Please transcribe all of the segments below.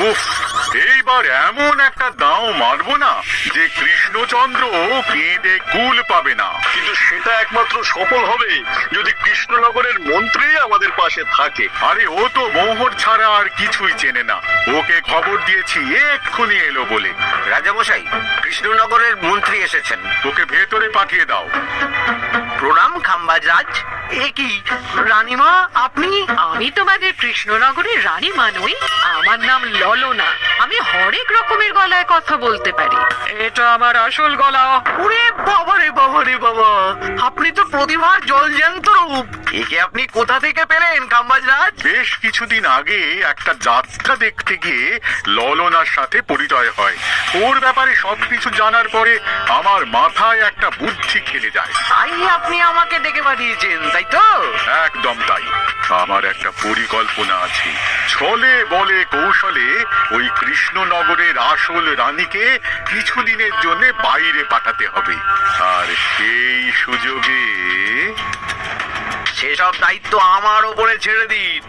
উফ, এইবার এমন একটা দাও মারবো না যে কৃষ্ণচন্দ্র কেঁদে কুল পাবে না। কিন্তু সেটা একমাত্র সফল হবে যদি কৃষ্ণনগরের মন্ত্রী আমাদের পাশে থাকে। আরে ও তো মোহর ছাড়া আর কিছুই চেনে না। ওকে খবর দিয়েছি এক্ষুনি এলো বলে। রাজামশাই, কৃষ্ণনগরের মন্ত্রী এসেছেন। ওকে ভেতরে পাঠিয়ে দাও। প্রণাম খাম্বাজ রাজ। এ কি রানীমা, আপনি? আমি তোমাদের কৃষ্ণনগরের রানীমা নই, আমার নাম ললনা। আমি হরেক রকমের গলায় কথা বলতে পারি। এটা আমার আসল গলা। ওরে বাবা রে বাবা রে বাবা, আপনি তো প্রতিভার জলজ্যান্ত রূপ। একে আপনি কোথা থেকে পেলেন খাম্বাজ রাজ? বেশ কিছুদিন আগে একটা যাত্রা দেখতে গিয়ে ললনার সাথে পরিচয় হয়। ওর ব্যাপারে সবকিছু জানার পরে আমার মাথায় একটা বুদ্ধি খেলে যায়। তাই আপনি আমাকে ডেকে পাঠিয়েছেন, তাই তো? একদম তাই। আমার একটা পরিকল্পনা আছে। ছলে বলে কৌশলে ওই কৃষ্ণনগরের আসল রানীকে কিছুদিনের জন্য বাইরে পাঠাতে হবে। আর সেই সুযোগে সেসব দায়িত্ব আমার ওপরে ছেড়ে দিন।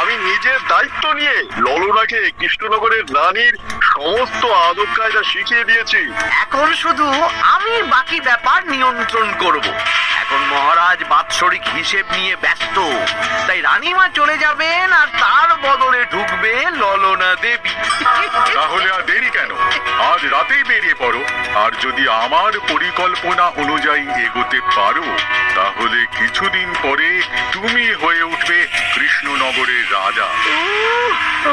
আমি নিজের দায়িত্ব নিয়ে ললনাকে কৃষ্ণনগরের রানীর সমস্ত আদব কায়দা শিখিয়ে দিয়েছি। এখন শুধু আমি বাকি ব্যাপার নিয়ন্ত্রণ করব। এখন মহারাজ বাৎসরিক হিসেব নিয়ে ব্যস্ত, তাই রানীমা চলে যাবেন আর তার বদলে ঢুকবে ললনা দেবী। তাহলে আর দেরি কেন? আজ রাতেই বেরিয়ে পড়ো। আর যদি আমার পরিকল্পনা অনুযায়ী এগোতে পারো তাহলে কিছুদিন পরে তুমি হয়ে উঠবে কৃষ্ণনগরের রাজা।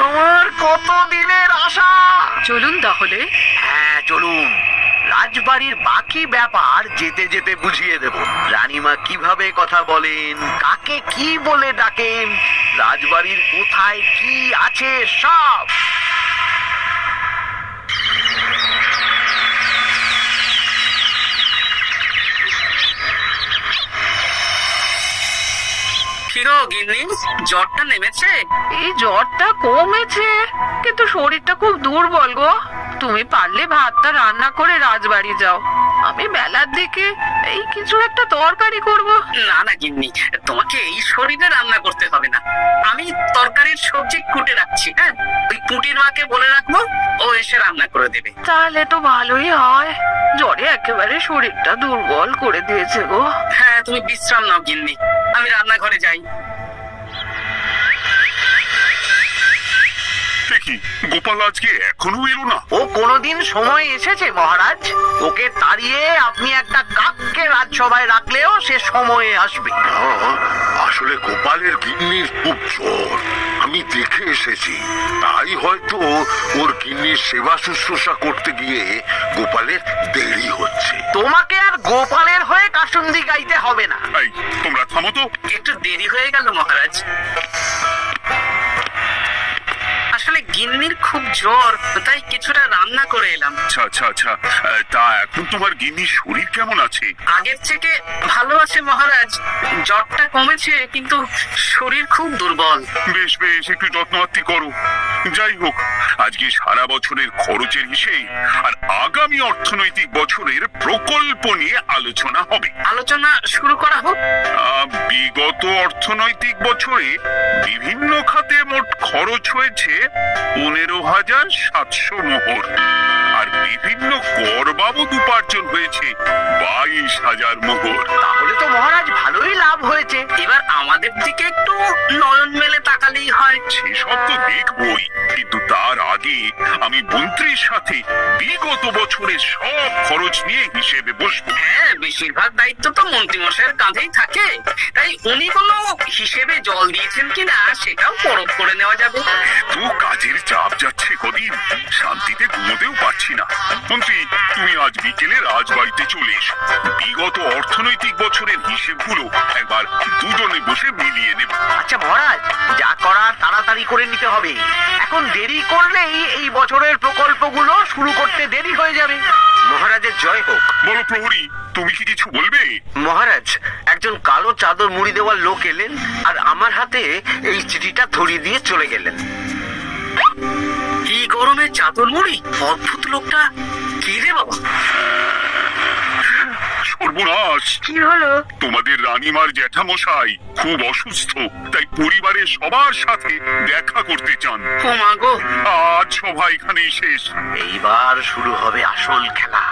আমার কত দিনের আশা। চলুন তাহলে। হ্যাঁ চলুন। রাজবাড়ির বাকি ব্যাপার যেতে যেতে বুঝিয়ে দেব। রানীমা কিভাবে কথা বলেন, কাকে কি বলে ডাকেন, রাজবাড়ির কোথায় কি আছে সব। কিরো গিন্নি, জ্বরটা নেমেছে? এই জ্বরটা কমেছে, কিন্তু শরীরটা খুব দুর্বল গো। তুমি পারলে ভাতটা রান্না করে রাজবাড়ি যাও। আমি বেলার দিকে এই কিছু একটা তরকারি করব। না না গিন্নি, তোমাকে এই শরীরে রান্না করতে হবে না। আমি তরকারির সবজি কুটে রাখছি। হ্যাঁ, ওই পুটির মাকে বলে রাখবো, ও এসে রান্না করে দেবে। তাহলে তো ভালোই হয়। জ্বরে একেবারে শরীরটা দুর্বল করে দিয়েছে গো। হ্যাঁ, তুমি বিশ্রাম নাও গিন্নি, আমি রান্নাঘরে যাই। কি গোপাল আজকে এখনো এলো না? ও কোনোদিন সময় এসেছে মহারাজ? ওকে তাড়িয়ে আপনি একটা কাককে রাজসভায় রাখলেও সে সময়ে আসবে। আসলে গোপালের গিন্নির খুব জ্বর, আমি দেখে এসেছি। তাই হয়তো ওর গিন্নির সেবা শুশ্রূষা করতে গিয়ে গোপালের দেরি হচ্ছে। তোমাকে আর গোপালের হয়ে কাসুন্দি গাইতে হবে না। এই তোমরা থামো তো। একটু দেরি হয়ে গেল মহারাজ। আসলে গিন্নির খুব জ্বর, তাই কিছুটা রান্না করে এলাম। আচ্ছা আচ্ছা আচ্ছা, তা এখন তোমার গিন্নির শরীর কেমন আছে? আগের থেকে ভালো আছে মহারাজ। জ্বরটা কমেছে, কিন্তু শরীর খুব দুর্বল। বেশ বেশ, একটু যত্নআত্তি করো। যাই হোক, আজকে সারা বছরের খরচের হিসেব আর আগামী অর্থনৈতিক বছরের প্রকল্প নিয়ে আলোচনা হবে। আলোচনা শুরু করা হোক। বিগত অর্থনৈতিক বছরে বিভিন্ন খাতে মোট খরচ হয়েছে 15,700 মোহর, আর বিভিন্ন কর বাবদ উপার্জন হয়েছে 22,000 মোহর। তাহলে তো মহারাজ ভালোই লাভ হয়েছে। এবার আমাদের দিকে একটু নয়ন মেলে তাকালেই হয়। সেসব তো দেখবই, কিন্তু তার আগে আমি মন্ত্রীর সাথে বিগত বছরের সব খরচ নিয়ে হিসেবে বসবো। হ্যাঁ, বেশিরভাগ দায়িত্ব তো মন্ত্রীমশাইয়ের কাঁধেই থাকে, তাই উনি কোনো হিসেবে জল দিয়েছেন কিনা সেটাও পরখ করে নেওয়া যাবে। তো কাজের চাপ যাচ্ছে কদিন, শান্তিতে ঘুমোতেও পারছি না। মন্ত্রী, তুমি আজ বিকেলে রাজবাড়িতে চলে এসো। বিগত অর্থনৈতিক বছরের হিসেবগুলো একবার দুজনে বসে মিলিয়ে নেব। আচ্ছা মহারাজ, যা করার তাড়াতাড়ি করে নিতে হবে। এখন দেরি করলেই এই বছরের প্রকল্পগুলো শুরু করতে দেরি হয়ে যাবে। মহারাজের জয় হোক। বলো প্রহরী, তুমি কি কিছু বলবে? মহারাজ, একজন কালো চাদর মুড়ি দেওয়ার লোক এলেন আর আমার হাতে এই চিঠিটা ধরিয়ে দিয়ে চলে গেলেন। কি গরমে চাদর মুড়ি? অদ্ভুত লোকটা। কি রে বাবা? সর্বনাশ! কি হলো? তোমাদের রানীমার জ্যাঠামশাই খুব অসুস্থ, তাই পরিবারের সবার সাথে দেখা করতে চান। ও মা গো, আজ সভা এখানেই শেষ। এইবার শুরু হবে আসল খেলা।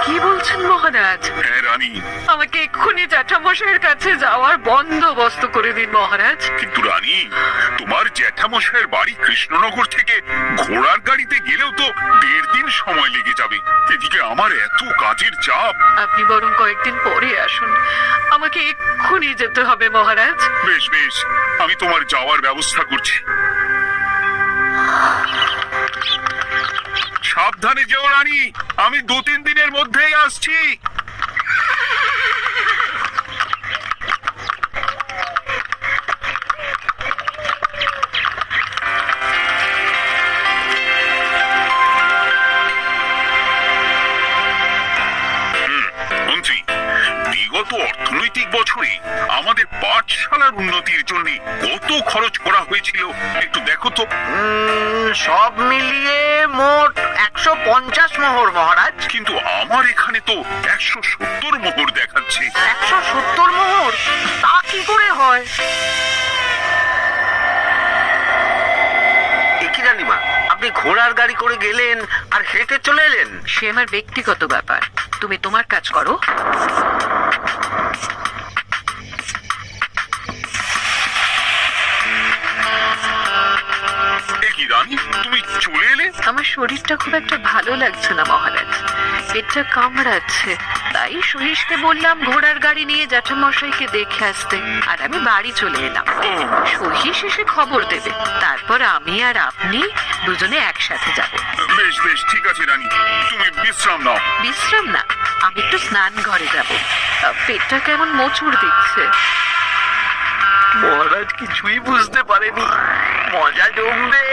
কি বলছেন মহারাজ? হ্যাঁ রানী, আমাকে এক্ষুনি জ্যাঠামশাইয়ের কাছে যাওয়ার বন্দোবস্ত করে দিন মহারাজ। কিন্তু রানী, তোমার জ্যাঠামশাইয়ের বাড়ি কৃষ্ণনগর থেকে ঘোড়ার গাড়িতে গেলেও তো 1.5 দিন সময় লেগে যাবে। এদিকে আমার এত কাজের চাপ। আপনি বরং কয়েকদিন পরে আসুন, আমাকে এক্ষুনি যেতে হবে মহারাজ। বেশ বেশ, আমি তোমার যাওয়ার ব্যবস্থা করছি। সাবধানে যেও রানী, আমি 2-3 দিনের মধ্যেই আসছি। মন্ত্রী, বিগত অর্থনৈতিক বছরে আমাদের পাঠশালার উন্নতির জন্য কত খরচ করা হয়েছিল একটু দেখো তো। সব মিলিয়ে মোট 150 মোহর মহারাজ। কিন্তু আমার এখানে তো 170 মোহর দেখাচ্ছে। 170 মোহর? তা কি করে হয়? একই রানীমা, আপনি ঘোড়ার গাড়ি করে গেলেন আর হেঁটে চলে এলেন? সে আমার ব্যক্তিগত ব্যাপার, তুমি তোমার কাজ করো। এ কি রানী, তুমি চলে এলে? আমার শরীরটা খুব একটা ভালো লাগছে না মহারাজ, পেটটা কামড়াচ্ছে, তাই সহিসকে বললাম ঘোড়ার গাড়ি নিয়ে জ্যাঠামশাইকে দেখে আসতে, আর আমি বাড়ি চলে এলাম। সহিস এসে খবর দেবে, তারপর আমি আর আপনি দুজনে একসাথে যাব। বেশ বেশ, ঠিক আছে রানী, তুমি বিশ্রাম নাও। বিশ্রাম না, আমি একটু স্নান ঘরে যাব, পেটটা কেমন মোচড় দিচ্ছে। মহারাজ কিছুই বুঝতে পারেনি, মজা জমবে।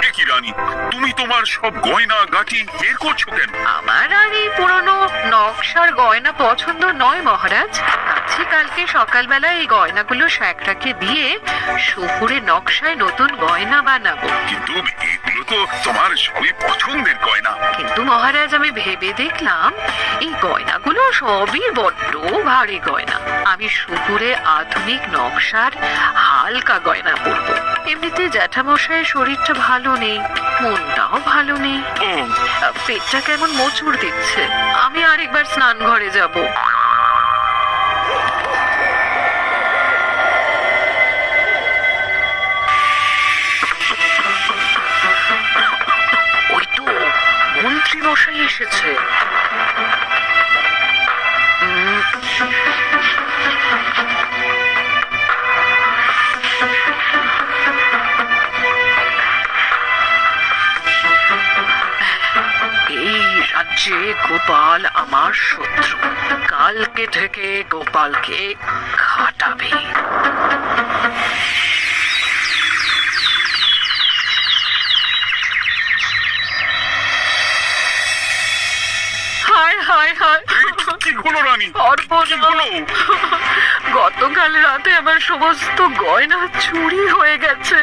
এ কি রানী, তুমি তোমার সব গয়না গাটি বের করছো কেন? আমার আর এই পুরনো নকশার গয়না পছন্দ নয় মহারাজ। আজকে কালকে সকালবেলা এই গয়নাগুলো শ্যাকরাকে দিয়ে শহুরে নকশায় নতুন গয়না বানাবো। কিন্তু এগুলো তো তোমার সবই পছন্দের গয়না। কিন্তু মহারাজ, আমি ভেবে দেখলাম এই গয়নাগুলো সবই বড্ড ভারী গয়না। আমি শহুরে আধুনিক নকশার হালকা গয়না পরবো। এমনিতে জ্যাঠামশাইয়ের শরীরটা ভালো নেই, মনটাও ভালো নেই, পেটটা কেমন মোচড় দিচ্ছে। আমি আরেকবার স্নান ঘরে যাব। ওই তো মন্ত্রী মশাই এসেছে। এই রাজ্যে গোপাল আমার শত্রু, কালকে থেকে গোপালকে খাটাবে। হায় হায় হায়, কি হলো রানী? কি হলো? গতকাল রাতে আমার সমস্ত গয়না চুরি হয়ে গেছে।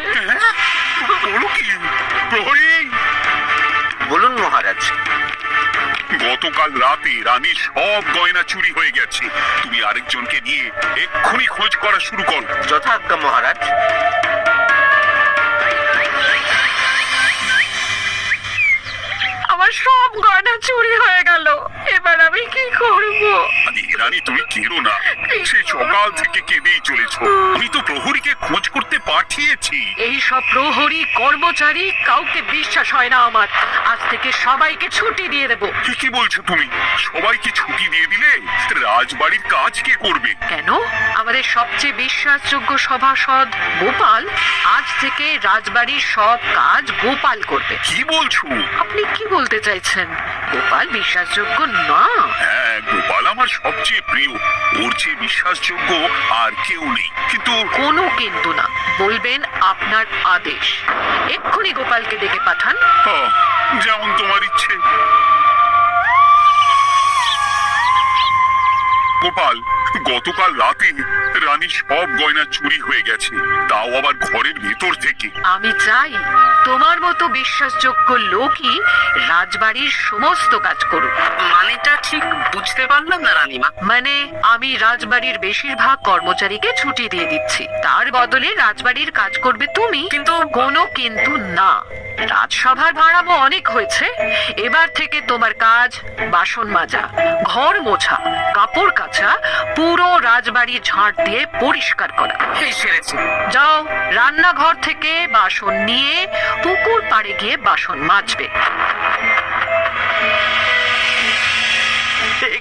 বলো কি প্রহরী? বলুন মহারাজ। গতকাল রাতে রানীর সব গয়না চুরি হয়ে গেছে। তুমি আরেকজনকে নিয়ে এক্ষুনি খোঁজ করা শুরু করো। যথাজ্ঞা মহারাজ। আমার সব গয়না চুরি হয়ে গেল, এবার আমি কি করব? রানী তুমি কেঁদো না, সেই সকাল থেকে কেঁদেই চলেছ। আমি তো প্রহরীকে খোঁজ করতে পাঠিয়েছি। এই সব প্রহরী কর্মচারী কাউকে বিশ্বাস হয় না আমার। আজ থেকে সবাইকে ছুটি দিয়ে দেব। কি বলছো তুমি? সবাইকে ছুটি দিয়ে দিলে রাজবাড়ির কাজ কে করবে? কেন? আমাদের সবচেয়ে বিশ্বাসযোগ্য সভাসদ গোপাল আজ থেকে রাজবাড়ির সব কাজ গোপাল করবে। কি বলছো? আপনি কি বলতে চাইছেন? গোপাল বিশ্বাসযোগ্য না? হ্যাঁ, গোপাল আমার সবচেয়ে প্রিয়। ওর চেয়ে বিশ্বাসযোগ্য আর কেউ নেই। কিন্তু কোনো কিন্তু না, বলবেন আপনার আদেশ। এক্ষুনি গোপালকে ডেকে পাঠান। যেমন তোমার ইচ্ছে। গোপাল, গতকাল রাতে রানীর সব গয়না চুরি হয়ে গেছে, তাও আবার ঘরের ভেতর থেকে। আমি চাই তোমার মতো বিশ্বাসযোগ্য লোকই রাজবাড়ির সমস্ত কাজ করুক। মানেটা ঠিক বুঝতে পারলাম না রানীমা। মানে আমি রাজবাড়ির বেশিরভাগ কর্মচারীকে ছুটি দিয়ে দিচ্ছি, তার বদলে রাজবাড়ির কাজ করবে তুমি। কিন্তু কোনো কিন্তু না, রাজসভার ভাড়ামো অনেক হয়েছে। এবার থেকে তোমার কাজ বাসন মাজা, ঘর মোছা, কাপড় কাচা, পুরো রাজবাড়ি ঝাঁট দিয়ে পরিষ্কার করা। এই সেরেছে। যাও, রান্নাঘর থেকে বাসন নিয়ে পুকুর পাড়ে গিয়ে বাসন মাজবে।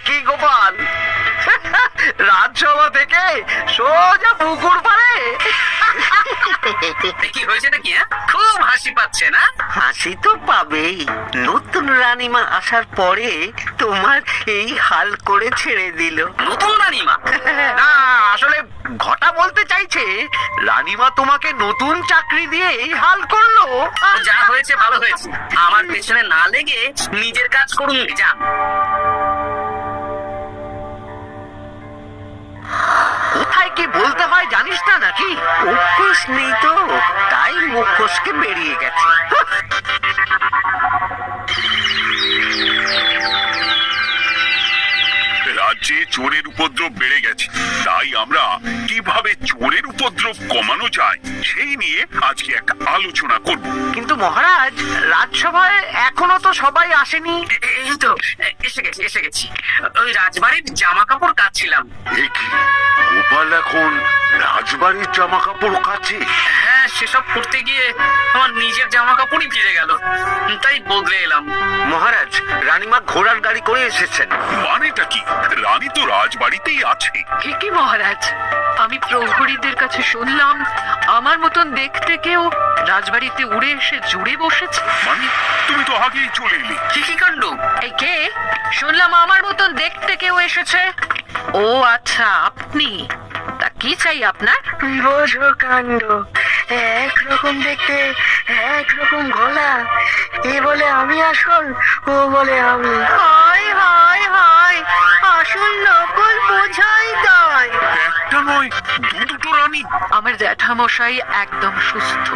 কি গোপাল, রাজসভা থেকে সোজা পুকুর পাড়ে? কি হয়েছে নাকি? খুব হাসি পাচ্ছে না? হাসি তো পাবেই, নতুন রানীমা আসার পরে তোমার এই হাল করে ছেড়ে দিল। নতুন রানীমা? না, আসলে ঘটা বলতে চাইছে রানীমা তোমাকে নতুন চাকরি দিয়ে এই হাল করলো। যা হয়েছে ভালো হয়েছে, আমার পেছনে না লেগে নিজের কাজ করুন। যান। কোথায় কি বলতে হয় জানিস না নাকি? অভ্যেস নেই তো, তাই মুখ ফসকে বেরিয়ে গেছে। রাজ্যে চোরের উপদ্রব বেড়ে গেছে, তাই আমরা কিভাবে চোরের উপদ্রব কমানো যায় সেই নিয়ে আজকে একটা আলোচনা করব। কিন্তু মহারাজ, রাজসভায় এখনো তো সবাই আসেনি। এই তো এসে গেছি। ওই রাজবাড়ির জামা কাপড় কাচ্ছিলাম। এ কি, গোপাল এখন রাজবাড়ির জামা কাপড় কাচে? হ্যাঁ, সেসব করতে গিয়ে আমার নিজের জামা কাপড়ই ভিজে গেল, তাই বদলে এলাম। মহারাজ, রানীমা ঘোড়ার গাড়ি করে এসেছেন। মানেটা কি? রানী তো রাজবাড়িতেই আছে। কি মহারাজ, আমি প্রহরীদের কাছে শুনলাম আমার মতন দেখতে কেউ রাজবাড়িতে উড়ে এসে জুড়ে বসেছে। মানে তুমি তো আগেই চলে এলে। কি কাণ্ড? এই কে? শুনলাম আমার মতন দেখতে কেউ এসেছে। ও আচ্ছা, আপনি। তা কি চাই আপনার? বোঝো কাণ্ড, একরকম দেখতে একরকম গলা, এ বলে আমি আসল, ও বলে আমি। হায় হায় হায়, আসল নকল বোঝাই দায়। একটা নয়, দুটো রানী। আমার জ্যাঠামশাই একদম সুস্থ।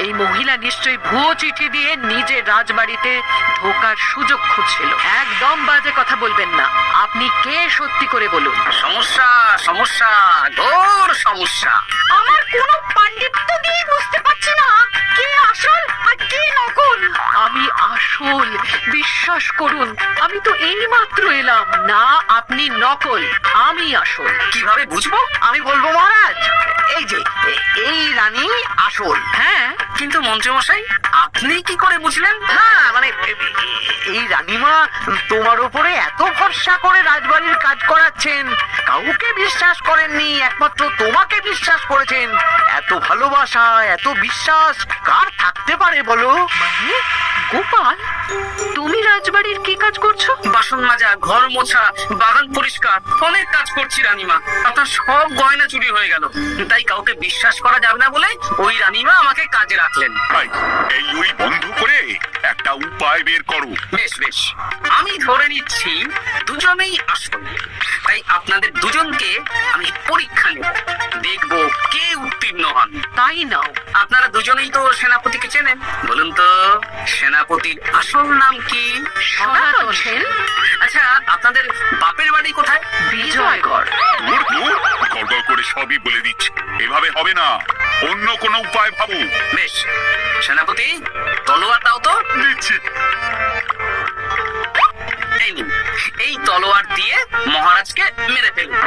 এই মহিলা নিশ্চয়ই ভুয়ো চিঠি দিয়ে নিজের রাজবাড়িতে ঢোকার সুযোগ খুঁজছিল। একদম বাজে কথা বলবেন না। আপনি কে সত্যি করে বলুন। সমস্যা সমস্যা, ঘোর সমস্যা। আমার কোনো পাণ্ডিত্য দিয়ে বুঝতে পারছি না কে আসল আর কে নকল। আমি আসল, বিশ্বাস করুন। আমি তো এই মাত্র এলাম। না, আপনি নকল, আমি আসল। কিভাবে বুঝবো? আমি বলবো মহারাজ, এই যে এই রানী আসল। হ্যাঁ, কিন্তু মন্ত্রীমশাই, আপনি কি করে বুঝলেন? না মানে এই রানীমা তোমার উপরে এত ভরসা করে রাজবাড়ির কাজ করাচ্ছেন, কাউকে বিশ্বাস করেননি, একমাত্র তোমাকে বিশ্বাস করেছেন। এত ভালোবাসা, এত বিশ্বাস কার থাকতে পারে বলো? মানে গোপাল, তুমি রাজবাড়ির কি কাজ করছো? বাসন মাজা, ঘর মোছা, বাগান পরিষ্কার, অনেক কাজ করছি রানীমা। আপনার সব গয়না চুরি হয়ে গেল, তাই কাউকে বিশ্বাস করা যাবে না বলে ওই রানীমা আমাকে কাজে রাখলেন। এই ওই বন্ধ করে একটা উপায় বের করো। বেশ বেশ, আমি ধরে নিচ্ছি দুজনেই আসল। তাই আপনাদের দুজনকে আমি পরীক্ষা নেব, দেখবো কে উত্তীর্ণ হন। তাই নাও। আপনারা দুজনেই তো সেনাপতিকে চেনেন, বলুন তো সেনাপতির আসল নাম কি? সনাতন সেন। আচ্ছা, আপনাদের বাপের বাড়ি কোথায়? বিজয়গড়। দূর দূর, গড়গড় করে সবই বলে দিচ্ছে। এভাবে হবে না, অন্য কোনো উপায় ভাবো। বেশ, সেনাপতি তলোয়ার দাও তো। দিচ্ছি। এই নিন, এই তলোয়ার দিয়ে মহারাজকে মেরে ফেলুন।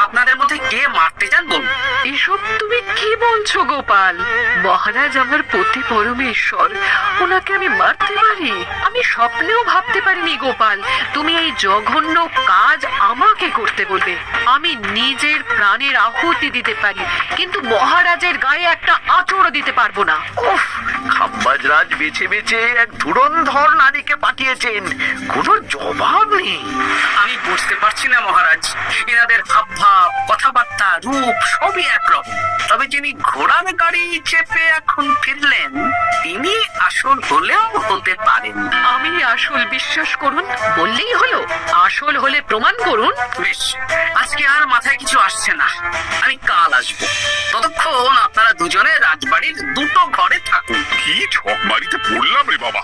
আপনাদের মধ্যে কে মারতে চান বলুন। এসব তুমি কি বলছো গোপাল? মহারাজ আমার পতি পরমেশ্বর, ওনাকে আমি মারতে পারি? আমি স্বপ্নেও ভাবতে পারিনি গোপাল তুমি এই জঘন্য কাজ আমাকে করতে বলবে। আমি নিজের প্রাণের আহুতি দিতে পারি, কিন্তু মহারাজের গায়ে একটা আঁচড়ও দিতে পারবো না। উফ, খাম্বাজরাজ বেছে বেছে এক ধুরন্ধর নারীকে পাঠিয়েছেন, কোনো জবাব নেই। আমি বুঝতে পারছি না মহারাজ, এনাদের হাবভাব, কথাবার্তা, রূপ সবই একরকম। তবে যিনি ঘোড়ার গাড়ি চেপে এখন ফিরলেন, তিনি আসল হলেও হতে পারেন। আমি আসল বিশ্বাস করুন বললেই হলো? আসল হলে প্রমাণ করুন। বেশ, আজকে আর মাথায় কিছু আসছে না, আমি কাল আসবো। ততক্ষণ আপনারা দুজনে রাজবাড়ির দুটো ঘরে থাকুন। কি ছক মারিতে পড়লাম রে বাবা।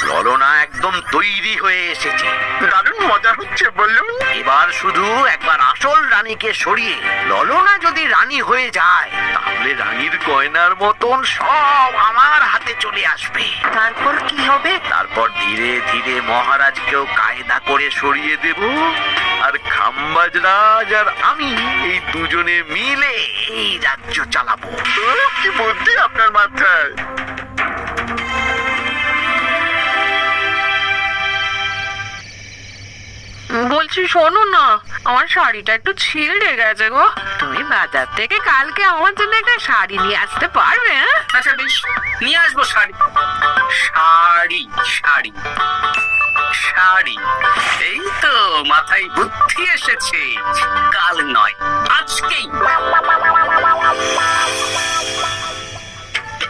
ললনা একদম তৈরি হয়ে এসেছে। দারুণ মজা হচ্ছে বললুম। এবার শুধু একবার আসল রানীকে সরিয়ে ললনা যদি রানী হয়ে যায়, তাহলে রানীর গয়নার মতন সব আমার হাতে চলে আসবে। তারপর কি হবে? তারপর ধীরে ধীরে মহারাজকেও কায়দা করে সরিয়ে দেব, আর খাম্বাজরাজ আর আমি এই দুজনে মিলে এই রাজ্য চালাবো। কি বুদ্ধি আপনার মাথায়। বলছি শোনো না, আমার শাড়িটা একটু ছিঁড়ে গেছে গো। তুমি বাজার থেকে কালকে আমার জন্য একটা শাড়ি নিয়ে আসতে পারবে? হ্যাঁ? আচ্ছা বেশ, নিয়ে আসবো শাড়ি। শাড়ি শাড়ি শাড়ি, এই তো মাথায় বুদ্ধি এসেছে। কাল নয়, আজকেই।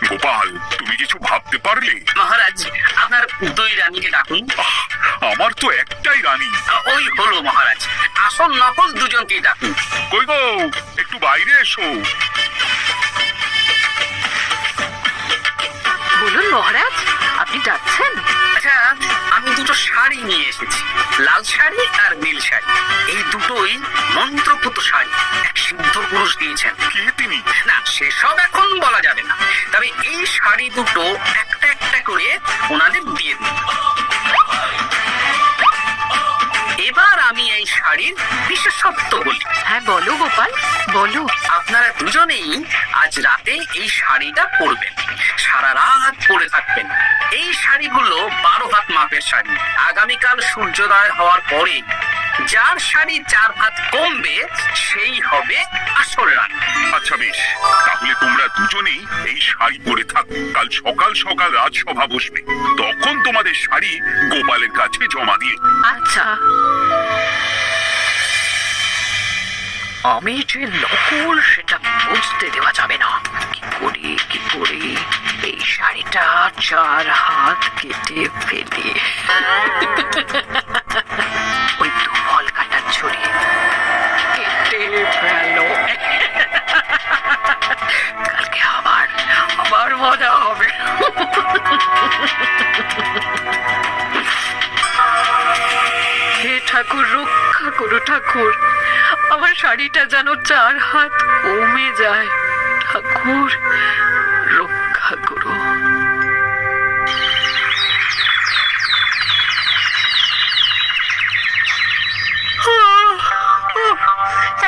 গোপাল, তুমি কিছু ভাবতে পারলে? মহারাজ, আপনার দুই রানীকে ডাকুন। আমার তো একটাই রানী। ওই হলো মহারাজ, আসল নকল দুজনকেই ডাকুন। কই গো, একটু বাইরে এসো। বলুন মহারাজ, আপনি যাচ্ছেন? আচ্ছা, আমি দুটো শাড়ি নিয়ে এসেছি, লাল শাড়ি আর নীল শাড়ি। এই দুটোই মন্ত্রপুত শাড়ি, এক সিদ্ধ পুরুষ দিয়েছেন। কে তিনি? না, সেসব এখন বলা যাবে না, তবে এই শাড়ি দুটো একটা একটা করে ওনাদের দিয়ে দিন। এবার আমি এই শাড়ির বিশেষত্ব বলি। হ্যাঁ বলো গোপাল, বলো। আপনারা দুজনেই আজ রাতে এই শাড়িটা পরবেন, সারা রাত পরে থাকবেন। এই শাড়িগুলো 12 হাত মাপের শাড়ি। আগামীকাল সূর্যোদয় হওয়ার পরে যার শাড়ি 4 হাত কমবে, সেই হবে আসল রানী। আচ্ছা বেশ, তাহলে তোমরা দুজনেই এই শাড়ি পরে থাকো। কাল সকাল সকাল রাজসভা বসবে, তখন তোমাদের শাড়ি গোপালের কাছে জমা দিও। আচ্ছা। আমি যে নকল সেটা বুঝতে দেওয়া যাবে না। কি করে এই শাড়িটা 4 হাত কেটে ফেলে ওই দুফল কাটা ছড়ি কেটে ফেলো। কালকে আবার মজা হবে। হে ঠাকুর, রক্ষা করো ঠাকুর, আমার শাড়িটা যেন 4 হাত কমে যায়। ঠাকুর রক্ষা করো।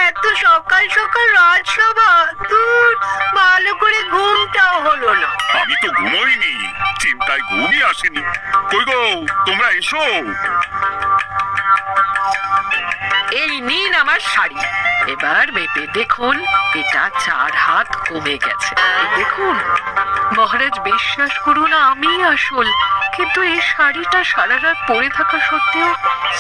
এত সকাল সকাল রাজসভা, দূর, ভালো করে ঘুমটাও হলো না। আমি তো ঘুমোইনি, চিন্তায় ঘুমই আসেনি। কই গো, তোমরা এসো। এই নিন আমার শাড়ি, এবার মেপে দেখুন, এটা 4 হাত কমে গেছে। এই দেখুন মহারাজ, বিশ্বাস করুন আমি আসল, কিন্তু এই শাড়িটা সারা রাত পরে থাকা সত্ত্বেও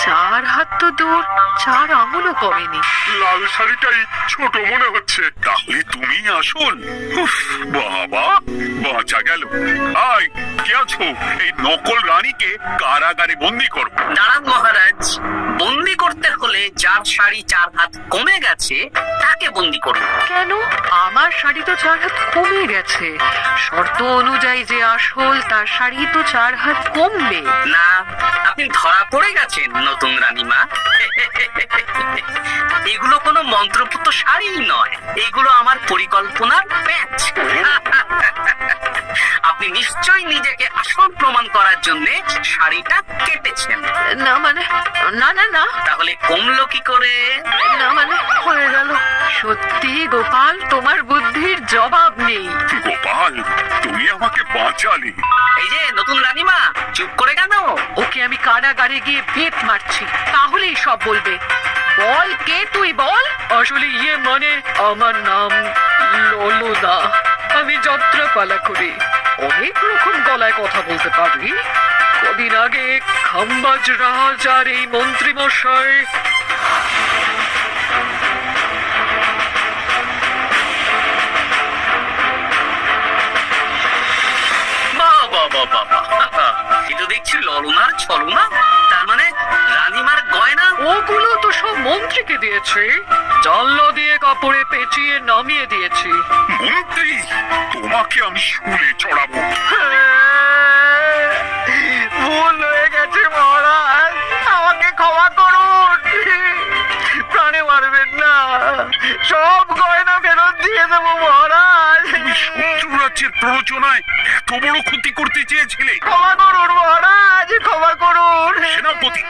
4 হাত তো দূর, 4 আঙুলও কমেনি। লাল শাড়িটাই ছোট মনে হচ্ছে। তাহলে তুমি আসল? উফ, বাবা, বাঁচা গেল। আয়, কে আছো? এই নকল রানীকে কারাগারে বন্দি করো। দাঁড়ান মহারাজ, বন্দি করতে হলে যার শাড়ি 4 হাত কমে গেছে তাকে বন্দি করুন। কেন? আমার শাড়ি তো 4 হাত কমে গেছে। শর্ত অনুযায়ী যে আসল, তার শাড়ি তো 4 হাত কমবে না, আপনি ধরা পড়ে গেছেন নতুন রানীমা। এগুলো কোনো মন্ত্রপুত শাড়ি নয়, এগুলো আমার পরিকল্পনার প্যাচ। আপনি নিশ্চয়ই নিজেকে আসল প্রমাণ করার জন্য শাড়িটা কেটেছেন। না মানে, না না না, তাহলে কমলো কি করে? না মানে হয়ে গেল। সত্যি গোপাল, তোমার বুদ্ধির জবাব নেই। গোপাল, তুমি আমাকে বাঁচালে। এই যে নতুন রানীমা, চুপ করে কেন? ওকে আমি কারাগারে গিয়ে বেত মারছি, তাহলেই সব বলবে। বল, কে তুই বল? আসলে মানে আমার নাম ললনা, আমি যাত্রাপালা করি। অনেক রকম গলায় কথা বলতে পারি। কদিন আগে খাম্বাজ রাজ আর এই মন্ত্রী মশাই কিন্তু দেখছি ললনার ছলনা, তার মানে রানীমার গয়না। ওগুলো তো সব মন্ত্রীকে দিয়েছে, জানল দিয়ে কাপড়ে পেঁচিয়ে নামিয়ে দিয়েছি। মন্ত্রী, তোমাকে আমি শুলে চড়াবো। ভুল হয়ে গেছে মহারাজ, আমাকে ক্ষমা করুন, প্রাণে মারবেন না, সব গয়না ফেরত দিয়ে দেবো মহারাজ। শত্রু রাজ্যের প্ররোচনায় এত বড় ক্ষতি করতে চেয়েছিলে? ক্ষমা করুন মহারাজ, ক্ষমা করুন। সেনাপতি,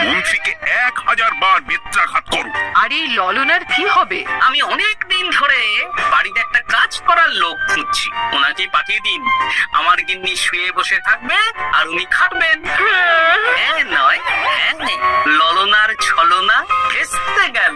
মন্ত্রীকে 1000 বার বেত্রাঘাত করো। আর এই ললনার কি হবে? আমি অনেক দিন ধরে বাড়িতে একটা কাজ করার লোক খুঁজছি, ওনাকে পাঠিয়ে দিন। আমার গিন্নি শুয়ে বসে থাকবে আর উনি খাটবেন। হ্যাঁ নয়, হ্যাঁ, ললনার ছলনা ভেস্তে গেল।